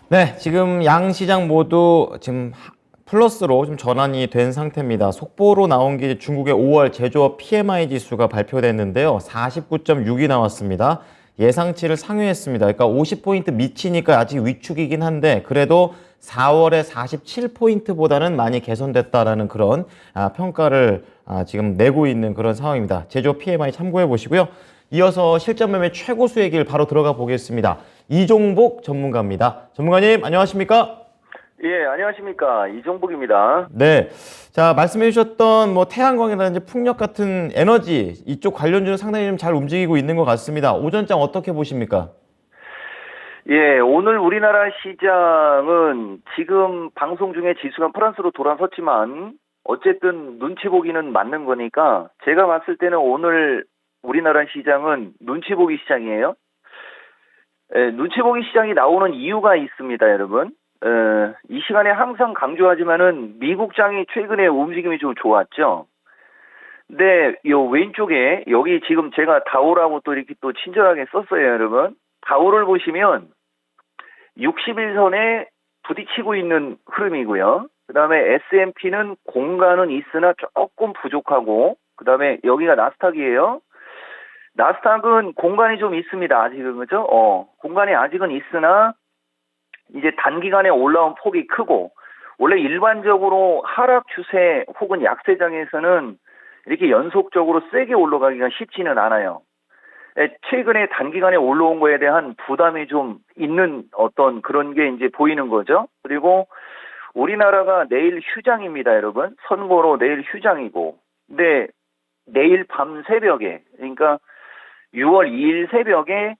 네, 지금 양 시장 모두 지금 플러스로 좀 전환이 된 상태입니다. 속보로 나온 게 중국의 5월 제조업 PMI 지수가 발표됐는데요. 49.6이 나왔습니다. 예상치를 상회했습니다. 그러니까 50포인트 미치니까 아직 위축이긴 한데 그래도 4월에 47포인트보다는 많이 개선됐다라는 그런 평가를 지금 내고 있는 그런 상황입니다. 제조업 PMI 참고해 보시고요. 이어서 실전 매매 최고 수익일 바로 들어가 보겠습니다. 이종복 전문가입니다. 전문가님, 안녕하십니까? 예, 안녕하십니까. 이종복입니다. 네. 자, 말씀해 주셨던 뭐 태양광이라든지 풍력 같은 에너지 이쪽 관련주는 상당히 좀 잘 움직이고 있는 것 같습니다. 오전장 어떻게 보십니까? 예, 오늘 우리나라 시장은 지금 방송 중에 지수가 플러스로 돌아섰지만 어쨌든 눈치 보기는 맞는 거니까 제가 봤을 때는 오늘 우리나라 시장은 눈치 보기 시장이에요. 예, 눈치 보기 시장이 나오는 이유가 있습니다, 여러분. 이 시간에 항상 강조하지만은 미국장이 최근에 움직임이 좀 좋았죠. 근데 요 왼쪽에 여기 지금 제가 다우라고 또 이렇게 또 친절하게 썼어요, 여러분. 다우를 보시면 60일선에 부딪히고 있는 흐름이고요. 그 다음에 S&P는 공간은 있으나 조금 부족하고, 그 다음에 여기가 나스닥이에요. 나스닥은 공간이 좀 있습니다. 아직은, 그죠? 공간이 아직은 있으나, 이제 단기간에 올라온 폭이 크고, 원래 일반적으로 하락 추세 혹은 약세장에서는 이렇게 연속적으로 세게 올라가기가 쉽지는 않아요. 최근에 단기간에 올라온 거에 대한 부담이 좀 있는 어떤 그런 게 이제 보이는 거죠. 그리고 우리나라가 내일 휴장입니다, 여러분. 선거로 내일 휴장이고. 근데 내일 밤 새벽에, 그러니까 6월 2일 새벽에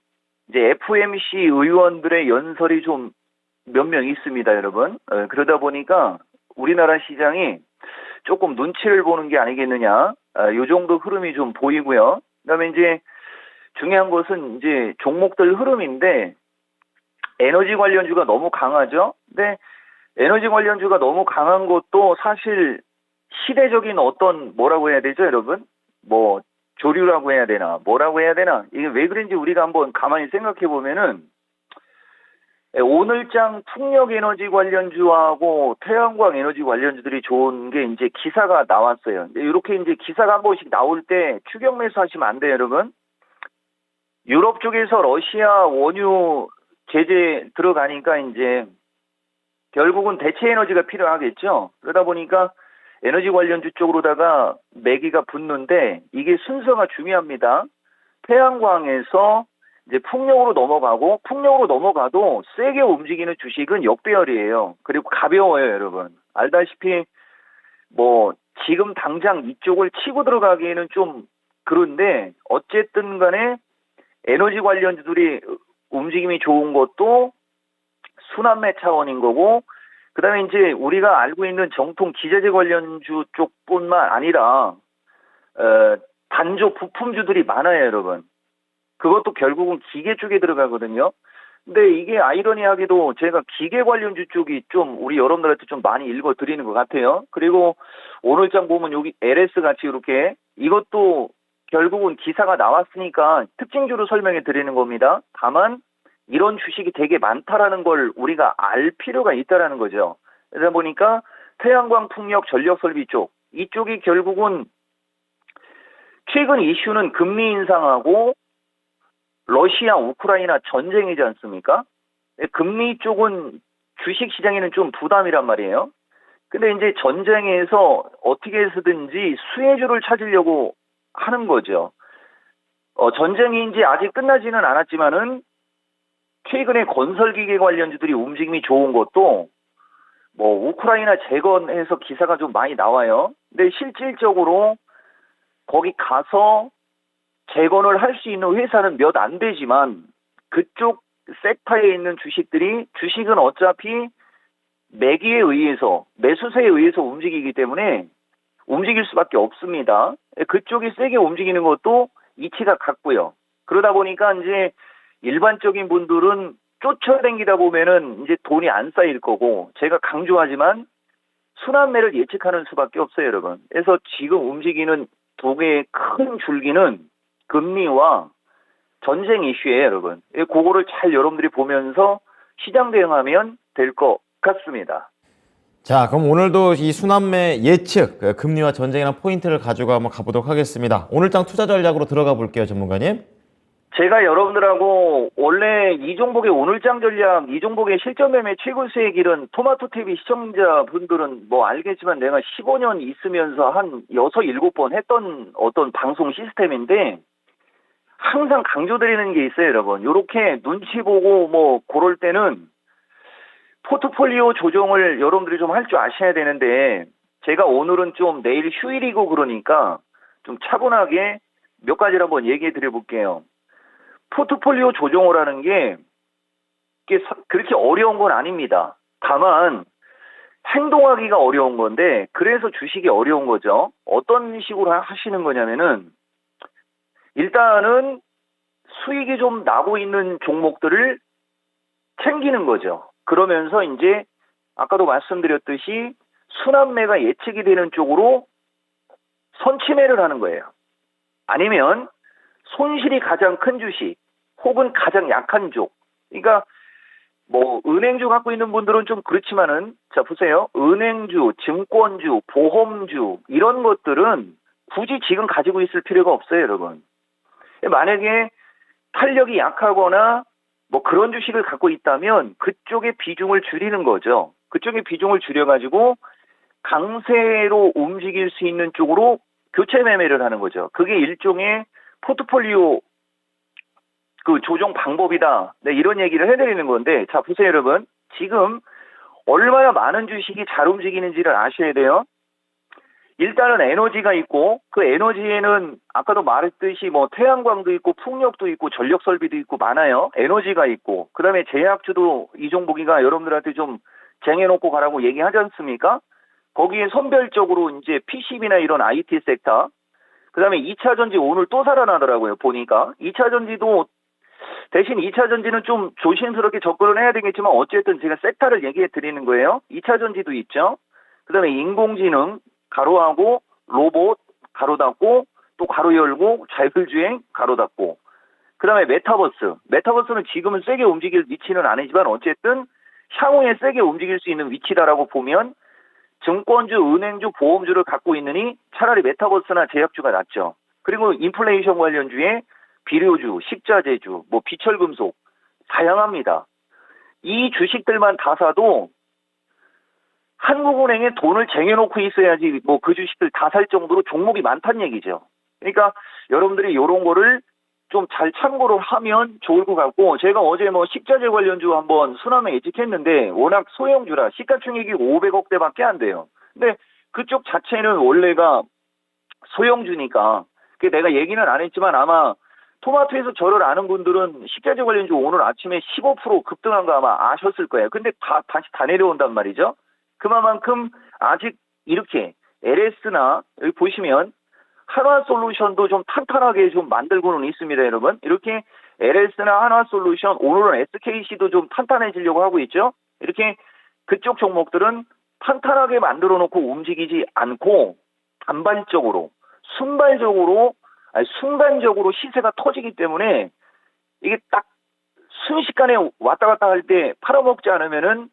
이제 FMC 의원들의 연설이 좀 몇 명 있습니다, 여러분. 그러다 보니까 우리나라 시장이 조금 눈치를 보는 게 아니겠느냐. 요 정도 흐름이 좀 보이고요. 그다음에 이제 중요한 것은 이제 종목들 흐름인데 에너지 관련주가 너무 강하죠. 근데 에너지 관련주가 너무 강한 것도 사실 시대적인 어떤 뭐라고 해야 되죠, 여러분? 뭐 조류라고 해야 되나, 뭐라고 해야 되나? 이게 왜 그런지 우리가 한번 가만히 생각해 보면은 오늘장 풍력 에너지 관련주하고 태양광 에너지 관련주들이 좋은 게 이제 기사가 나왔어요. 이렇게 이제 기사가 한 번씩 나올 때 추격 매수하시면 안 돼요, 여러분. 유럽 쪽에서 러시아 원유 제재 들어가니까 이제 결국은 대체 에너지가 필요하겠죠. 그러다 보니까 에너지 관련주 쪽으로다가 매기가 붙는데 이게 순서가 중요합니다. 태양광에서 이제 풍력으로 넘어가고 풍력으로 넘어가도 세게 움직이는 주식은 역배열이에요. 그리고 가벼워요, 여러분. 알다시피 뭐 지금 당장 이쪽을 치고 들어가기에는 좀 그런데 어쨌든 간에 에너지 관련주들이 움직임이 좋은 것도 순환매 차원인 거고, 그 다음에 이제 우리가 알고 있는 정통 기재재 관련주 쪽뿐만 아니라, 단조 부품주들이 많아요, 여러분. 그것도 결국은 기계 쪽에 들어가거든요. 근데 이게 아이러니하게도 제가 기계 관련주 쪽이 좀 우리 여러분들한테 좀 많이 읽어 드리는 것 같아요. 그리고 오늘장 보면 여기 LS 같이 이렇게 이것도 결국은 기사가 나왔으니까 특징주로 설명해 드리는 겁니다. 다만 이런 주식이 되게 많다라는 걸 우리가 알 필요가 있다라는 거죠. 그러다 보니까 태양광 풍력 전력 설비 쪽 이쪽이 결국은 최근 이슈는 금리 인상하고 러시아 우크라이나 전쟁이지 않습니까? 금리 쪽은 주식 시장에는 좀 부담이란 말이에요. 근데 이제 전쟁에서 어떻게 해서든지 수혜주를 찾으려고 하는 거죠. 전쟁이 이제 아직 끝나지는 않았지만은 최근에 건설기계 관련주들이 움직임이 좋은 것도 뭐 우크라이나 재건해서 기사가 좀 많이 나와요. 근데 실질적으로 거기 가서 재건을 할 수 있는 회사는 몇 안 되지만 그쪽 섹터에 있는 주식은 어차피 매기에 의해서 매수세에 의해서 움직이기 때문에 움직일 수밖에 없습니다. 그쪽이 세게 움직이는 것도 이치가 같고요. 그러다 보니까 이제 일반적인 분들은 쫓아다니다 보면은 이제 돈이 안 쌓일 거고 제가 강조하지만 순환매를 예측하는 수밖에 없어요, 여러분. 그래서 지금 움직이는 두 개의 큰 줄기는 금리와 전쟁 이슈예요, 여러분. 그거를 잘 여러분들이 보면서 시장 대응하면 될 것 같습니다. 자, 그럼 오늘도 이 순환매 예측, 금리와 전쟁이랑 포인트를 가지고 한번 가보도록 하겠습니다. 오늘장 투자 전략으로 들어가 볼게요, 전문가님. 제가 여러분들하고 원래 이종복의 오늘장 전략, 이종복의 실전 매매 최고 수익일은 토마토 TV 시청자분들은 뭐 알겠지만 내가 15년 있으면서 한 6, 7번 했던 어떤 방송 시스템인데 항상 강조드리는 게 있어요, 여러분. 요렇게 눈치 보고 뭐 그럴 때는 포트폴리오 조정을 여러분들이 좀 할 줄 아셔야 되는데 제가 오늘은 좀 내일 휴일이고 그러니까 좀 차분하게 몇 가지를 한번 얘기해 드려 볼게요. 포트폴리오 조정을 하는 게 그렇게 어려운 건 아닙니다. 다만 행동하기가 어려운 건데 그래서 주식이 어려운 거죠. 어떤 식으로 하시는 거냐면은 일단은 수익이 좀 나고 있는 종목들을 챙기는 거죠. 그러면서 이제 아까도 말씀드렸듯이 순환매가 예측이 되는 쪽으로 선취매를 하는 거예요. 아니면 손실이 가장 큰 주식 혹은 가장 약한 쪽. 그러니까 뭐 은행주 갖고 있는 분들은 좀 그렇지만은 자 보세요. 은행주, 증권주, 보험주 이런 것들은 굳이 지금 가지고 있을 필요가 없어요, 여러분. 만약에 탄력이 약하거나 뭐 그런 주식을 갖고 있다면 그쪽의 비중을 줄이는 거죠. 그쪽의 비중을 줄여가지고 강세로 움직일 수 있는 쪽으로 교체 매매를 하는 거죠. 그게 일종의 포트폴리오 그 조정 방법이다. 네, 이런 얘기를 해드리는 건데, 자 보세요, 여러분. 지금 얼마나 많은 주식이 잘 움직이는지를 아셔야 돼요. 일단은 에너지가 있고 그 에너지에는 아까도 말했듯이 뭐 태양광도 있고 풍력도 있고 전력 설비도 있고 많아요. 에너지가 있고 그다음에 제약주도 이종복이가 여러분들한테 좀 쟁여놓고 가라고 얘기하지 않습니까? 거기에 선별적으로 이제 PCB나 이런 IT 섹터 그다음에 2차 전지 오늘 또 살아나더라고요. 보니까 2차 전지도 대신 2차 전지는 좀 조심스럽게 접근을 해야 되겠지만 어쨌든 제가 섹터를 얘기해 드리는 거예요. 2차 전지도 있죠. 그다음에 인공지능 가로하고 로봇 가로 닫고 또 가로 열고 자율주행 가로 닫고 그다음에 메타버스는 지금은 세게 움직일 위치는 아니지만 어쨌든 향후에 세게 움직일 수 있는 위치다라고 보면 증권주, 은행주, 보험주를 갖고 있느니 차라리 메타버스나 제약주가 낫죠. 그리고 인플레이션 관련주에 비료주, 식자재주, 뭐 비철금속 다양합니다. 이 주식들만 다 사도 한국은행에 돈을 쟁여놓고 있어야지 뭐 그 주식들 다 살 정도로 종목이 많다는 얘기죠. 그러니까 여러분들이 이런 거를 좀 잘 참고를 하면 좋을 것 같고 제가 어제 뭐 식자재 관련주 한번 순환매 예측했는데 워낙 소형주라 시가총액이 500억대밖에 안 돼요. 근데 그쪽 자체는 원래가 소형주니까 내가 얘기는 안 했지만 아마 토마토에서 저를 아는 분들은 식자재 관련주 오늘 아침에 15% 급등한 거 아마 아셨을 거예요. 근데 다시 다 내려온단 말이죠. 그만큼 아직 이렇게 LS나 여기 보시면 한화솔루션도 좀 탄탄하게 좀 만들고는 있습니다, 여러분. 이렇게 LS나 한화솔루션 오늘은 SKC도 좀 탄탄해지려고 하고 있죠. 이렇게 그쪽 종목들은 탄탄하게 만들어 놓고 움직이지 않고 단발적으로 순간적으로 시세가 터지기 때문에 이게 딱 순식간에 왔다 갔다 할 때 팔아먹지 않으면은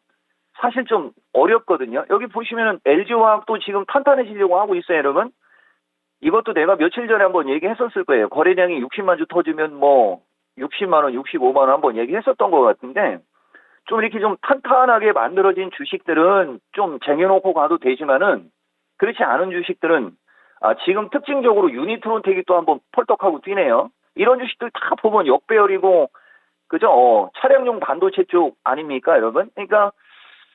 사실 좀 어렵거든요. 여기 보시면은 LG화학도 지금 탄탄해지려고 하고 있어요, 여러분. 이것도 내가 며칠 전에 한번 얘기했었을 거예요. 거래량이 60만 주 터지면 뭐 60만 원, 65만 원 한번 얘기했었던 것 같은데 좀 이렇게 좀 탄탄하게 만들어진 주식들은 좀 쟁여놓고 가도 되지만은 그렇지 않은 주식들은 지금 특징적으로 유니트론텍이 또 한번 펄떡하고 뛰네요. 이런 주식들 다 보면 역배열이고 그죠? 차량용 반도체 쪽 아닙니까, 여러분? 그러니까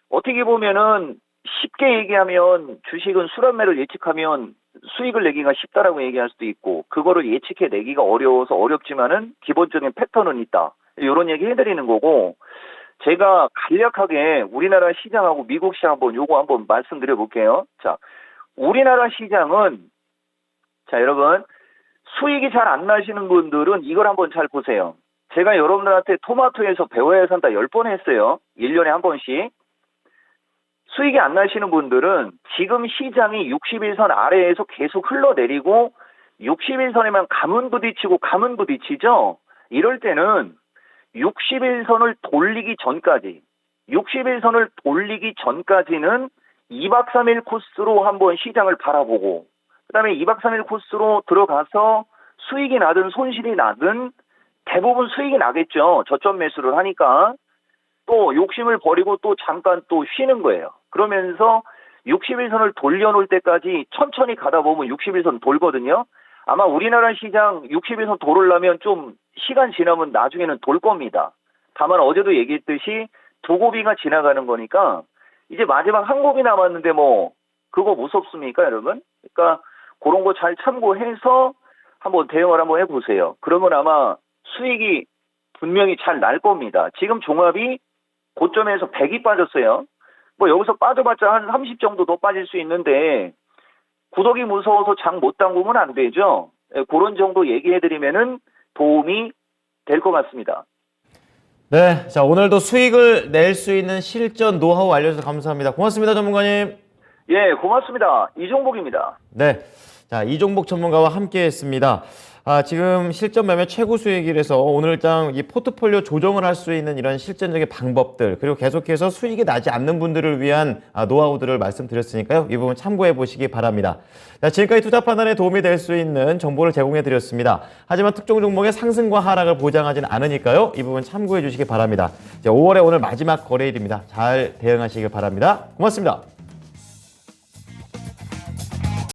어떻게 보면은 쉽게 얘기하면 주식은 순환매를 예측하면 수익을 내기가 쉽다라고 얘기할 수도 있고 그거를 예측해 내기가 어려워서 어렵지만은 기본적인 패턴은 있다. 이런 얘기 해드리는 거고 제가 간략하게 우리나라 시장하고 미국 시장 요거 한번 말씀드려 볼게요. 자, 우리나라 시장은 자, 여러분 수익이 잘 안 나시는 분들은 이걸 한번 잘 보세요. 제가 여러분들한테 토마토에서 배워야 산다 10번 했어요. 1년에 한 번씩. 수익이 안 나시는 분들은 지금 시장이 60일선 아래에서 계속 흘러내리고 60일선에만 가면 부딪히죠. 이럴 때는 60일선을 돌리기 전까지는 2박 3일 코스로 한번 시장을 바라보고, 그 다음에 2박 3일 코스로 들어가서 수익이 나든 손실이 나든 대부분 수익이 나겠죠. 저점 매수를 하니까. 또 욕심을 버리고 또 잠깐 또 쉬는 거예요. 그러면서 60일선을 돌려놓을 때까지 천천히 가다 보면 60일선 돌거든요. 아마 우리나라 시장 60일선 돌으려면 좀 시간 지나면 나중에는 돌 겁니다. 다만 어제도 얘기했듯이 두 고비가 지나가는 거니까 이제 마지막 한 고비 남았는데 뭐 그거 무섭습니까, 여러분? 그러니까 그런 거 잘 참고해서 한번 대응을 한번 해보세요. 그러면 아마 수익이 분명히 잘 날 겁니다. 지금 종합이 고점에서 100이 빠졌어요. 뭐 여기서 빠져봤자 한 30 정도 더 빠질 수 있는데 구독이 무서워서 장 못 담그면 안 되죠. 그런 정도 얘기해드리면은 도움이 될 것 같습니다. 네, 자 오늘도 수익을 낼 수 있는 실전 노하우 알려주셔서 감사합니다. 고맙습니다, 전문가님. 예, 고맙습니다. 이종복입니다. 네, 자 이종복 전문가와 함께했습니다. 지금 실전 매매 최고 수익이라서 오늘장 이 포트폴리오 조정을 할 수 있는 이런 실전적인 방법들, 그리고 계속해서 수익이 나지 않는 분들을 위한 노하우들을 말씀드렸으니까요. 이 부분 참고해 보시기 바랍니다. 자, 지금까지 투자 판단에 도움이 될 수 있는 정보를 제공해 드렸습니다. 하지만 특정 종목의 상승과 하락을 보장하지는 않으니까요. 이 부분 참고해 주시기 바랍니다. 5월에 오늘 마지막 거래일입니다. 잘 대응하시길 바랍니다. 고맙습니다.